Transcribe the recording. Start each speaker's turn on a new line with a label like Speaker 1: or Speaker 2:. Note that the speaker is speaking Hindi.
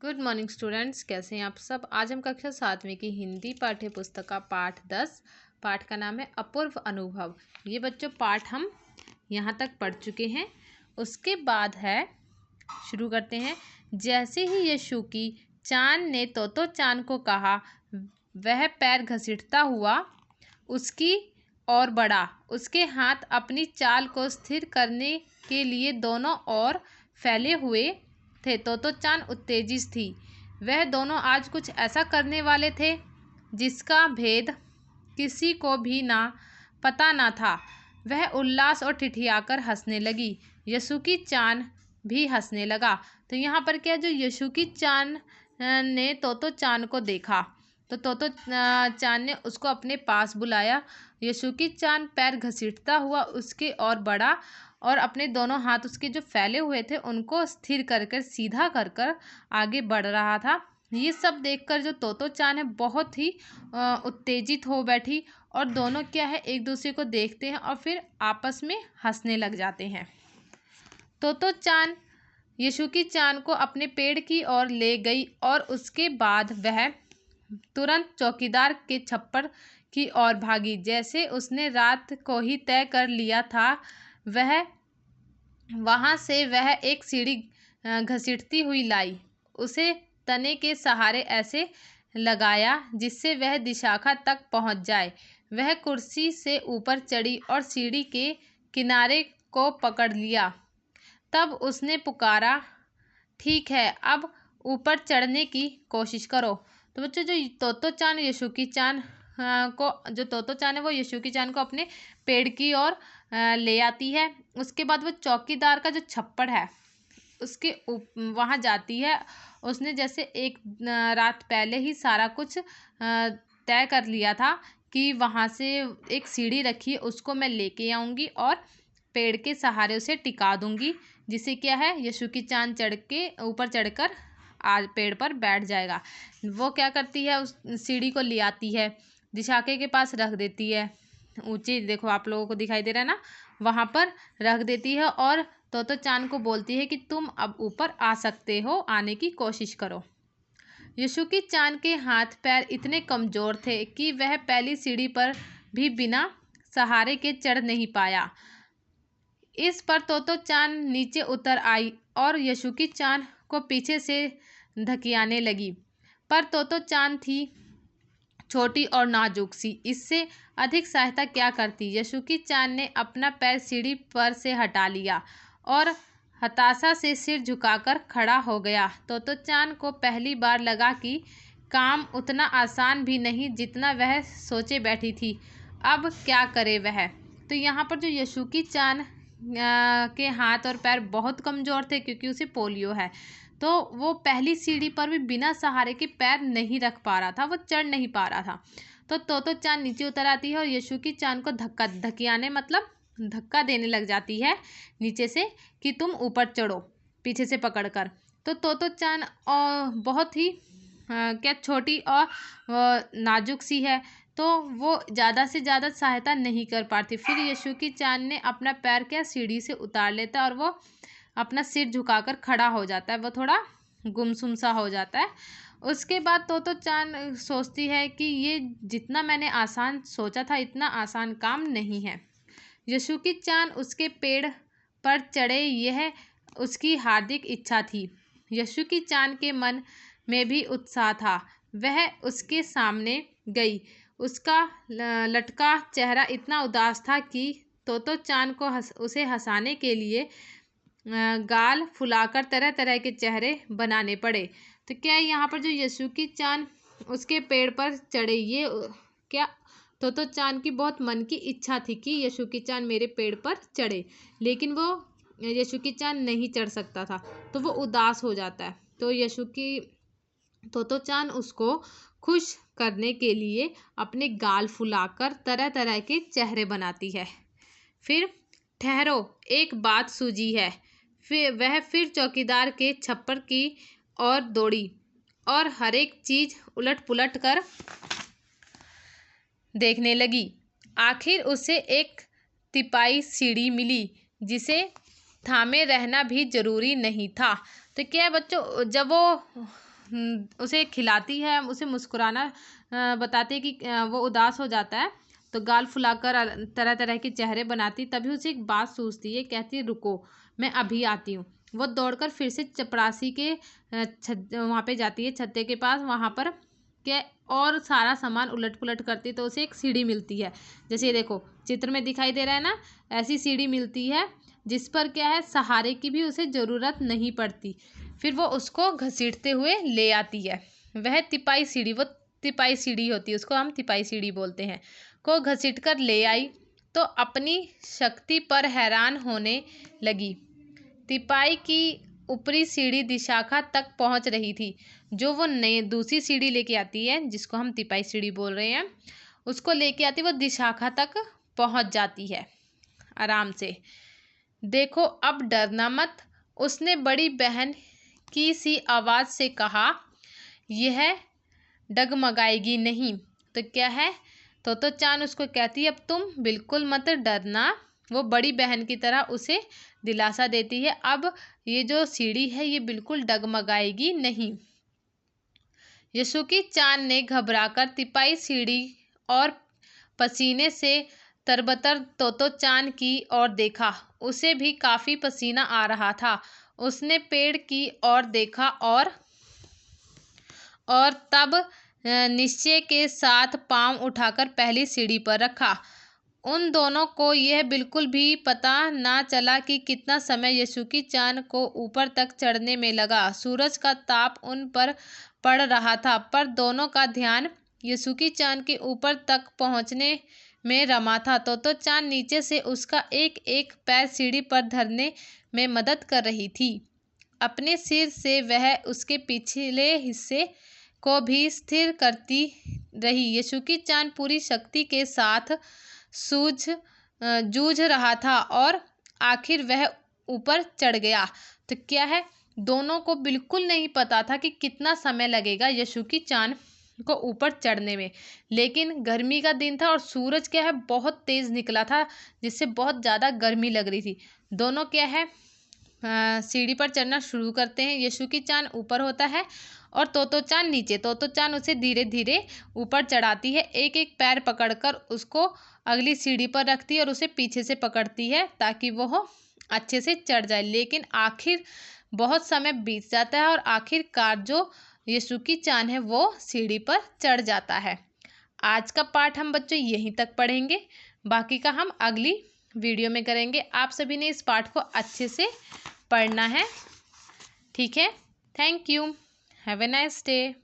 Speaker 1: गुड मॉर्निंग स्टूडेंट्स, कैसे हैं आप सब। आज हम कक्षा 7वीं की हिंदी पाठ्य पुस्तक का पाठ 10 पाठ का नाम है अपूर्व अनुभव। ये बच्चों पाठ हम यहाँ तक पढ़ चुके हैं। उसके बाद है, शुरू करते हैं। जैसे ही यशु की चांद ने तोतो चांद को कहा, वह पैर घसीटता हुआ उसकी ओर बढ़ा। उसके हाथ अपनी चाल को स्थिर करने के लिए दोनों ओर फैले हुए थे। तोतो चांद उत्तेजित थी। वह दोनों आज कुछ ऐसा करने वाले थे जिसका भेद किसी को भी पता ना था। वह उल्लास और ठिठियाकर हंसने लगी। यशुकी चांद भी हंसने लगा। तो यहाँ पर क्या, जो यशुकी चांद ने तोतो चांद को देखा तो तोतो चांद ने उसको अपने पास बुलाया। यशुकी चांद पैर घसीटता हुआ उसके ओर बढ़ा और अपने दोनों हाथ उसके जो फैले हुए थे उनको स्थिर कर कर सीधा कर कर आगे बढ़ रहा था। ये सब देखकर जो तोतो चांद है बहुत ही उत्तेजित हो बैठी और दोनों क्या है, एक दूसरे को देखते हैं और फिर आपस में हंसने लग जाते हैं। तोतो चांद यशुकी चांद को अपने पेड़ की ओर ले गई और उसके बाद वह तुरंत चौकीदार के छप्पर की ओर भागी। जैसे उसने रात को ही तय कर लिया था, वहाँ से वह एक सीढ़ी घसीटती हुई लाई। उसे तने के सहारे ऐसे लगाया जिससे वह दिशाखा तक पहुँच जाए। वह कुर्सी से ऊपर चढ़ी और सीढ़ी के किनारे को पकड़ लिया। तब उसने पुकारा, ठीक है, अब ऊपर चढ़ने की कोशिश करो। तो बच्चों, जो तोतो चांद यशुकी चांद जो तोतो चांद है वो यशुकी चांद को अपने पेड़ की ओर ले आती है। उसके बाद वो चौकीदार का जो छप्पड़ है उसके वहाँ जाती है। उसने जैसे एक रात पहले ही सारा कुछ तय कर लिया था कि वहाँ से एक सीढ़ी रखी है, उसको मैं लेके आऊँगी और पेड़ के सहारे उसे टिका दूँगी, जिससे क्या है, यशुकी चांद चढ़ के ऊपर चढ़कर आज पेड़ पर बैठ जाएगा। वो क्या करती है, उस सीढ़ी को ले आती है, दिशाके के पास रख देती है। ऊंची, देखो आप लोगों को दिखाई दे रहा है ना, वहाँ पर रख देती है और तोतो चांद को बोलती है कि तुम अब ऊपर आ सकते हो, आने की कोशिश करो। यशुकी चांद के हाथ पैर इतने कमज़ोर थे कि वह पहली सीढ़ी पर भी बिना सहारे के चढ़ नहीं पाया। इस पर तोतो चांद नीचे उतर आई और यशुकी चांद को पीछे से धकियाने लगी। पर तोतो चांद थी छोटी और नाजुक सी, इससे अधिक सहायता क्या करती। यशुकी चांद ने अपना पैर सीढ़ी पर से हटा लिया और हताशा से सिर झुकाकर खड़ा हो गया। तोतो चांद को पहली बार लगा कि काम उतना आसान भी नहीं जितना वह सोचे बैठी थी। अब क्या करे वह। तो यहाँ पर जो यशुकी चांद के हाथ और पैर बहुत कमज़ोर थे क्योंकि उसे पोलियो है, तो वो पहली सीढ़ी पर भी बिना सहारे के पैर नहीं रख पा रहा था, वो चढ़ नहीं पा रहा था। तो तोतो चांद नीचे उतर आती है और यशुकी चांद को धकियाने मतलब धक्का देने लग जाती है नीचे से कि तुम ऊपर चढ़ो, पीछे से पकड़कर। तो तोतो चांद बहुत ही क्या छोटी और नाजुक सी है, तो वो ज़्यादा से ज़्यादा सहायता नहीं कर पाती। फिर यशुकी चांद ने अपना पैर क्या सीढ़ी से उतार लेता है और वो अपना सिर झुकाकर खड़ा हो जाता है, वो थोड़ा गुमसुम सा हो जाता है। उसके बाद तोतो चांद सोचती है कि ये जितना मैंने आसान सोचा था इतना आसान काम नहीं है। यशुकी चांद उसके पेड़ पर चढ़े, यह उसकी हार्दिक इच्छा थी। यशुकी चांद के मन में भी उत्साह था। वह उसके सामने गई। उसका लटका चेहरा इतना उदास था कि तोतो चांद को उसे हंसाने के लिए गाल फुलाकर तरह तरह के चेहरे बनाने पड़े। तो क्या यहाँ पर जो यशुकी चांद उसके पेड़ पर चढ़े, ये क्या तोतो चांद की बहुत मन की इच्छा थी कि यशुकी चांद मेरे पेड़ पर चढ़े, लेकिन वो यशुकी चांद नहीं चढ़ सकता था, तो वो उदास हो जाता है। तो तोतो चांद उसको खुश करने के लिए अपने गाल फुलाकर तरह तरह के चेहरे बनाती है। फिर ठहरो, एक बात सूझी है। फिर चौकीदार के छप्पर की ओर दौड़ी और हर एक चीज उलट पुलट कर देखने लगी। आखिर उसे एक तिपाई सीढ़ी मिली जिसे थामे रहना भी जरूरी नहीं था। तो क्या है बच्चों, जब वो उसे खिलाती है, उसे मुस्कुराना बताती है कि वो उदास हो जाता है, तो गाल फुलाकर तरह तरह के चेहरे बनाती। तभी उसे एक बात सूझती है, कहती है रुको, मैं अभी आती हूँ। वो दौड़कर फिर से चपरासी के वहाँ पे जाती है, छत्ते के पास। वहाँ पर के और सारा सामान उलट पुलट करती तो उसे एक सीढ़ी मिलती है। जैसे ये देखो चित्र में दिखाई दे रहा है ना, ऐसी सीढ़ी मिलती है जिस पर क्या है, सहारे की भी उसे ज़रूरत नहीं पड़ती। फिर वो उसको घसीटते हुए ले आती है। वह तिपाई सीढ़ी, वो तिपाई सीढ़ी होती है, उसको हम तिपाई सीढ़ी बोलते हैं, को घसीट कर ले आई तो अपनी शक्ति पर हैरान होने लगी। तिपाई की ऊपरी सीढ़ी दिशाखा तक पहुंच रही थी। जो वो नई दूसरी सीढ़ी लेके आती है, जिसको हम तिपाई सीढ़ी बोल रहे हैं, उसको लेके आती, वो दिशाखा तक पहुंच जाती है आराम से। देखो अब डरना मत, उसने बड़ी बहन की सी आवाज़ से कहा। यह डगमगाएगी नहीं। तो क्या है, तो चान उसको कहती है अब तुम बिल्कुल मत डरना। वो बड़ी बहन की तरह उसे दिलासा देती है, अब ये जो सीढ़ी है ये बिल्कुल डगमगाएगी नहीं। यशुकी चान ने घबराकर तिपाई सीढ़ी और पसीने से तरबतर तोतो चान की ओर देखा। उसे भी काफ़ी पसीना आ रहा था। उसने पेड़ की ओर देखा और तब निश्चय के साथ पांव उठाकर पहली सीढ़ी पर रखा। उन दोनों को यह बिल्कुल भी पता ना चला कि कितना समय यशुकी चान को ऊपर तक चढ़ने में लगा। सूरज का ताप उन पर पड़ रहा था, पर दोनों का ध्यान यशुकी चान के ऊपर तक पहुंचने में रमा था। तो चान नीचे से उसका एक एक पैर सीढ़ी पर धरने में मदद कर रही थी। अपने सिर से वह उसके पिछले हिस्से को भी स्थिर करती रही। यशुकी चान पूरी शक्ति के साथ जूझ रहा था और आखिर वह ऊपर चढ़ गया। तो क्या है, दोनों को बिल्कुल नहीं पता था कि कितना समय लगेगा यशुकी चान को ऊपर चढ़ने में। लेकिन गर्मी का दिन था और सूरज क्या है, बहुत तेज़ निकला था, जिससे बहुत ज़्यादा गर्मी लग रही थी। दोनों क्या है, सीढ़ी पर चढ़ना शुरू करते हैं। यशुकी चान ऊपर होता है और तोतो चान नीचे। तोतो चान उसे धीरे धीरे ऊपर चढ़ाती है, एक एक पैर पकड़कर उसको अगली सीढ़ी पर रखती है और उसे पीछे से पकड़ती है ताकि वह अच्छे से चढ़ जाए। लेकिन आखिर बहुत समय बीत जाता है और आखिरकार जो यशुकी चान है वो सीढ़ी पर चढ़ जाता है। आज का पाठ हम बच्चों यहीं तक पढ़ेंगे, बाकी का हम अगली वीडियो में करेंगे। आप सभी ने इस पाठ को अच्छे से पढ़ना है, ठीक है। Thank you, have a nice day.